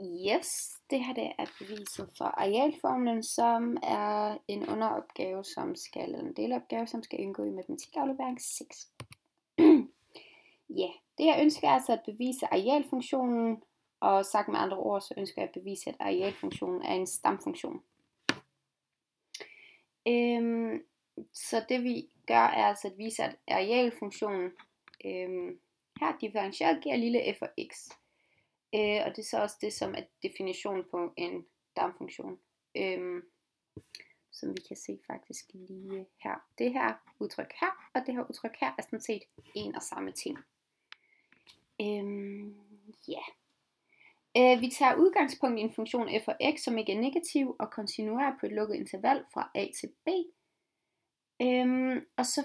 Yes, det her det er beviset for arealformlen, som er en underopgave, en delopgave, som skal indgå i matematikaflevering 6. Ja, det jeg ønsker er altså at bevise arealfunktionen, og sagt med andre ord, så ønsker jeg at bevise, at arealfunktionen er en stamfunktion. Så det vi gør er altså at vise, at arealfunktionen her differentieret giver lille f og x. Og det er så også det, som er definitionen på en damfunktion. Som vi kan se faktisk lige her. Det her udtryk her, og det her udtryk her er sådan set en og samme ting. Vi tager udgangspunkt i en funktion f og x, som ikke er negativ, og kontinuerer på et lukket interval fra a til b. Og så,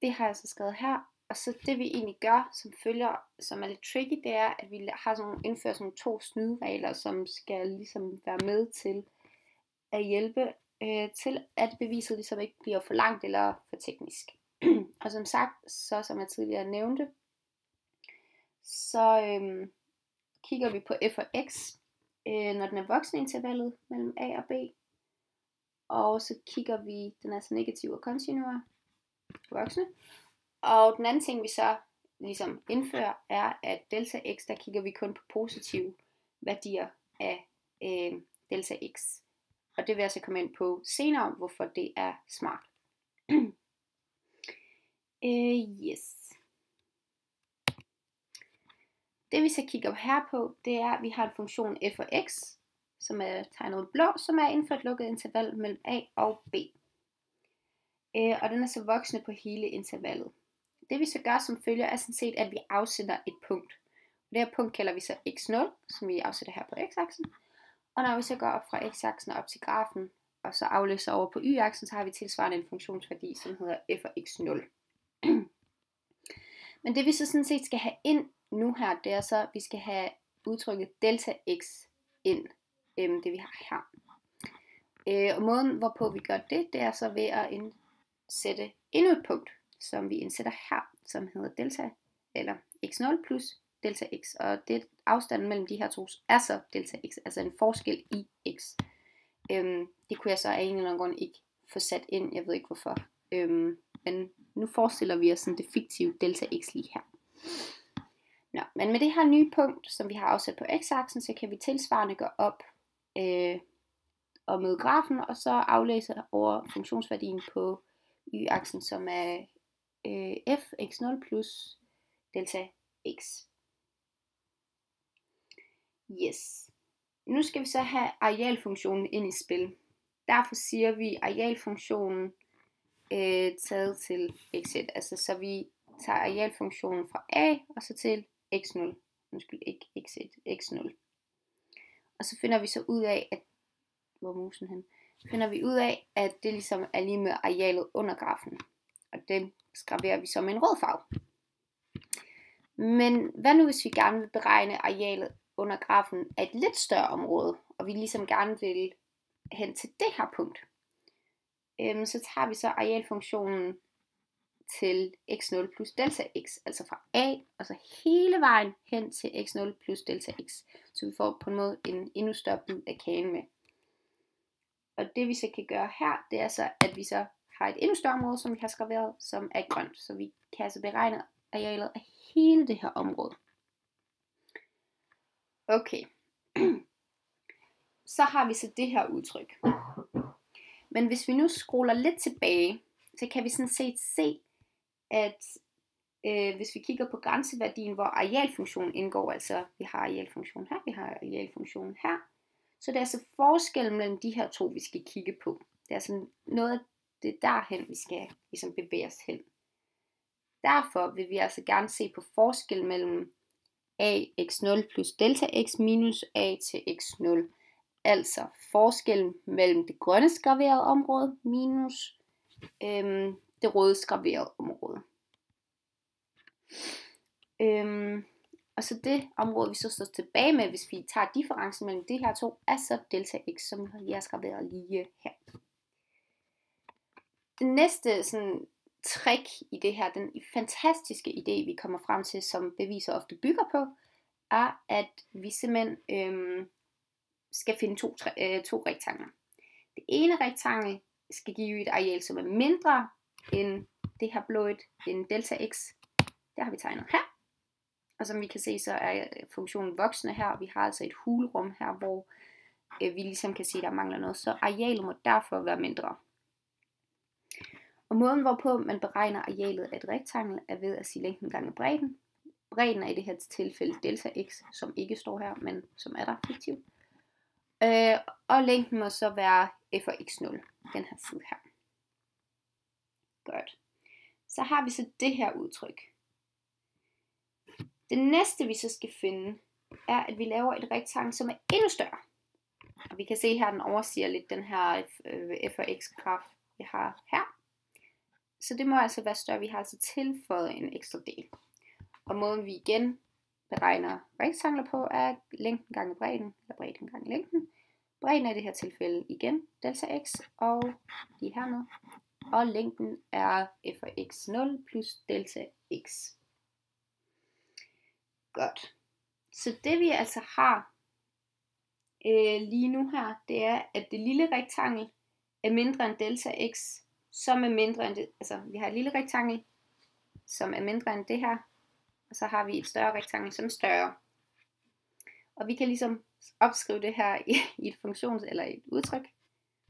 det har jeg så skrevet her. Og så det vi egentlig gør, som er lidt tricky, det er, at vi har indført sådan 2 snyderegler, som skal ligesom være med til at hjælpe til, at beviset ligesom ikke bliver for langt eller for teknisk. Og som sagt, så som jeg tidligere nævnte, så kigger vi på f og x, når den er voksenintervallet mellem a og b. Og så kigger vi, den er så negativ og kontinuer, voksne. Og den anden ting vi så ligesom indfører er, at delta x, der kigger vi kun på positive værdier af delta x. Og det vil jeg så komme ind på senere, hvorfor det er smart. Yes. Det vi så kigger her på, det er, at vi har en funktion f og x, som er tegnet blå, som er inden for et lukket interval mellem a og b. Og den er så voksende på hele intervallet. Det vi så gør som følger er sådan set, at vi afsætter et punkt. Det her punkt kalder vi så x0, som vi afsætter her på x-aksen. Og når vi så går op fra x-aksen og op til grafen, og så aflæser over på y-aksen, så har vi tilsvarende en funktionsværdi, som hedder f og x0. Men det vi så sådan set skal have ind nu her, det er så, at vi skal have udtrykket delta x ind, det vi har her. Og måden hvorpå vi gør det, det er så ved at indsætte endnu et punkt, som vi indsætter her, som hedder delta, eller x0 plus delta x. Og det afstanden mellem de her to er så delta x, altså en forskel i x. Det kunne jeg så af en eller anden grund ikke få sat ind, jeg ved ikke hvorfor. Men nu forestiller vi os sådan det fiktive delta x lige her. Nå, men med det her nye punkt, som vi har afsat på x-aksen, så kan vi tilsvarende gå op og møde grafen, og så aflæse over funktionsværdien på y-aksen, som er f x0 plus delta x. Yes. Nu skal vi så have arealfunktionen ind i spil. Derfor siger vi arealfunktionen taget til x1. Altså så vi tager arealfunktionen fra a og så til x0. Undskyld, ikke x1, x0. Og så finder vi så ud af, at at det ligesom er lige med arealet under grafen. Og det skraverer vi så med en rød farve. Men hvad nu hvis vi gerne vil beregne arealet under grafen af et lidt større område, og vi ligesom gerne vil hen til det her punkt? Så tager vi så arealfunktionen til x0 plus delta x, altså fra a, og så hele vejen hen til x0 plus delta x. Så vi får på en måde en endnu større bid af kagen med. Og det vi så kan gøre her, det er så, at vi så har et endnu større område, som vi har skraveret, som er grønt. Så vi kan altså beregne arealet af hele det her område. Okay. Så har vi så det her udtryk. Men hvis vi nu scroller lidt tilbage, så kan vi sådan set se, at hvis vi kigger på grænseværdien, hvor arealfunktionen indgår, altså vi har arealfunktionen her, vi har arealfunktionen her, så det er altså forskellen mellem de her to, vi skal kigge på. Det er altså noget af det derhen, vi skal ligesom bevæge os hen. Derfor vil vi altså gerne se på forskellen mellem ax0 plus delta x minus a til x0. Altså forskellen mellem det grønne skraverede område minus det røde skraverede område. Og så det område, vi så står tilbage med, hvis vi tager differencen mellem de her to, er så delta x, som jeg har skraveret lige her. Den næste sådan trick i det her, den fantastiske idé, vi kommer frem til, som beviser ofte bygger på, er, at vi simpelthen skal finde to rektangler. Det ene rektangel skal give et areal, som er mindre end det her blå, end delta x. Det har vi tegnet her. Og som vi kan se, så er funktionen voksende her, og vi har altså et hulrum her, hvor vi ligesom kan se, at der mangler noget. Så arealet må derfor være mindre. Og måden, hvorpå man beregner arealet af et rektangel, er ved at sige længden gange bredden. Bredden er i det her tilfælde delta x, som ikke står her, men som er der fiktivt. Og længden må så være f af x0, den her side her. Godt. Så har vi så det her udtryk. Det næste vi så skal finde, er at vi laver et rektangel, som er endnu større. Og vi kan se her, den overstiger lidt den her f af x graf, vi har her. Så det må altså være større. Vi har altså tilføjet en ekstra del. Og måden vi igen beregner rektangler på, er længden gange bredden, eller bredden gange længden. Bredden er i det her tilfælde igen delta x, og lige hernede. Og længden er f af x0 plus delta x. Godt. Så det vi altså har lige nu her, det er, at det lille rektangel er mindre end delta x, som er mindre end det. Altså, vi har et lille rektangel, som er mindre end det her, og så har vi et større rektangel, som er større. Og vi kan ligesom opskrive det her i et funktions- eller et udtryk,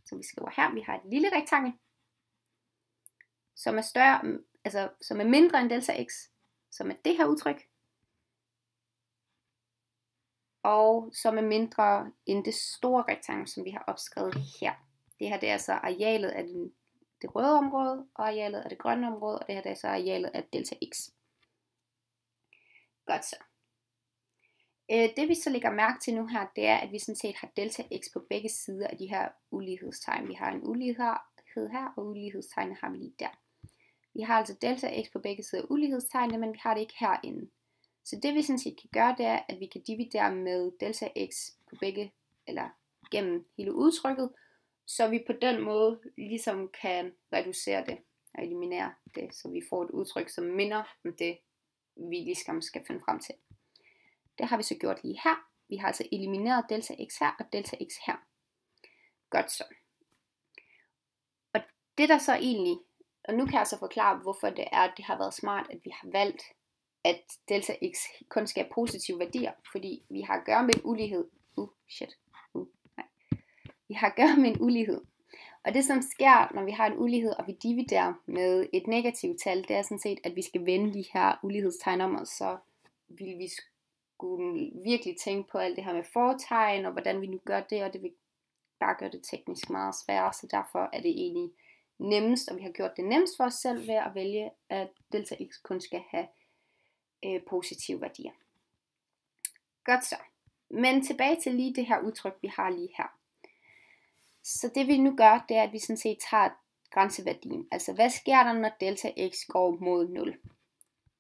som vi skriver her. Vi har et lille rektangel, som er større, altså som er mindre end delta x, som er det her udtryk, og som er mindre end det store rektangel, som vi har opskrevet her. Det her det er altså arealet af det røde område, og arealet af det grønne område, og det her det er så arealet af delta x. Godt så. Det vi så lægger mærke til nu her, det er, at vi sådan set har delta x på begge sider af de her ulighedstegn. Vi har en ulighed her, og ulighedstegnet har vi lige der. Vi har altså delta x på begge sider af ulighedstegnene, men vi har det ikke herinde. Så det vi sådan set kan gøre, det er, at vi kan dividere med delta x på begge, eller gennem hele udtrykket, så vi på den måde ligesom kan reducere det og eliminere det, så vi får et udtryk, som minder om det, vi ligesom skal finde frem til. Det har vi så gjort lige her. Vi har altså elimineret delta x her og delta x her. Godt så. Og det der så egentlig, og nu kan jeg så forklare, hvorfor det er, at det har været smart, at vi har valgt, at delta x kun skal have positive værdier, fordi vi har at gøre med en ulighed. Vi har at gøre med en ulighed. Og det som sker, når vi har en ulighed, og vi dividerer med et negativt tal, det er sådan set, at vi skal vende de her ulighedstegn om, og så vil vi skulle virkelig tænke på alt det her med fortegn, og hvordan vi nu gør det, og det vil bare gøre det teknisk meget sværere, så derfor er det egentlig nemmest, og vi har gjort det nemmest for os selv ved at vælge, at delta x kun skal have positive værdier. Godt så. Men tilbage til lige det her udtryk, vi har lige her. Så det vi nu gør, det er, at vi sådan set tager grænseværdien. Altså hvad sker der, når delta x går mod 0?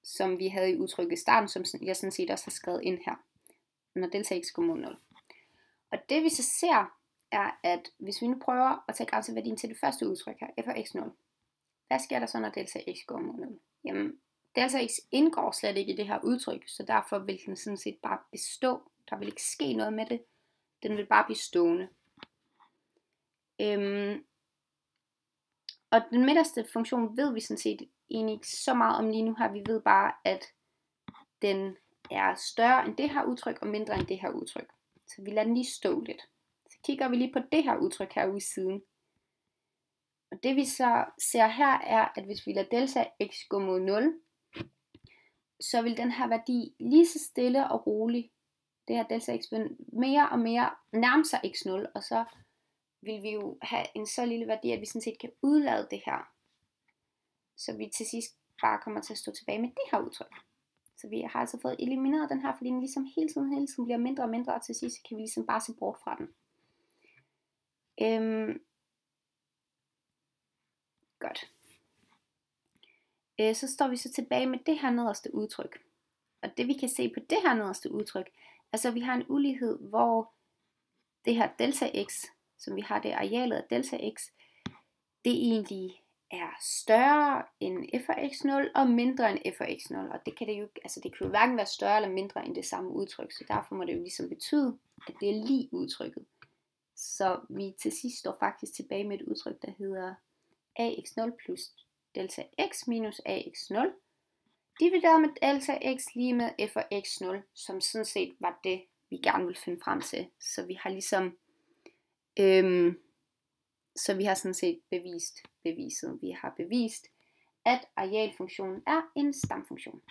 Som vi havde i udtrykket i starten, som jeg sådan set også har skrevet ind her. Når delta x går mod 0. Og det vi så ser, er, at hvis vi nu prøver at tage grænseværdien til det første udtryk her, f af x0. Hvad sker der så, når delta x går mod 0? Jamen, delta x indgår slet ikke i det her udtryk, så derfor vil den sådan set bare bestå. Der vil ikke ske noget med det. Den vil bare blive stående. Og den midterste funktion ved vi sådan set egentlig ikke så meget om lige nu her. Vi ved bare, at den er større end det her udtryk og mindre end det her udtryk. Så vi lader den lige stå lidt. Så kigger vi lige på det her udtryk herude i siden. Og det vi så ser her er, at hvis vi lader delta x gå mod 0, så vil den her værdi lige så stille og roligt, det her delta x vil mere og mere nærme sig x0, og så vil vi jo have en så lille værdi, at vi sådan set kan udlade det her. Så vi til sidst bare kommer til at stå tilbage med det her udtryk. Så vi har altså fået elimineret den her, fordi den ligesom hele tiden bliver mindre og mindre, og til sidst kan vi ligesom bare se bort fra den. Godt. Så står vi så tilbage med det her nederste udtryk. Og det vi kan se på det her nederste udtryk, altså vi har en ulighed, hvor det her delta x, som vi har det arealet af delta x, det egentlig er større end f af x0 og mindre end f af x0. Og det kan det jo, altså det kan jo hverken være større eller mindre end det samme udtryk, så derfor må det jo ligesom betyde, at det er lige udtrykket. Så vi til sidst står faktisk tilbage med et udtryk, der hedder ax0 plus delta x minus ax0, divideret med delta x lige med f af x0, som sådan set var det, vi gerne vil finde frem til. Så vi har ligesom, så vi har sådan set beviset. Vi har bevist, at arealfunktionen er en stamfunktion.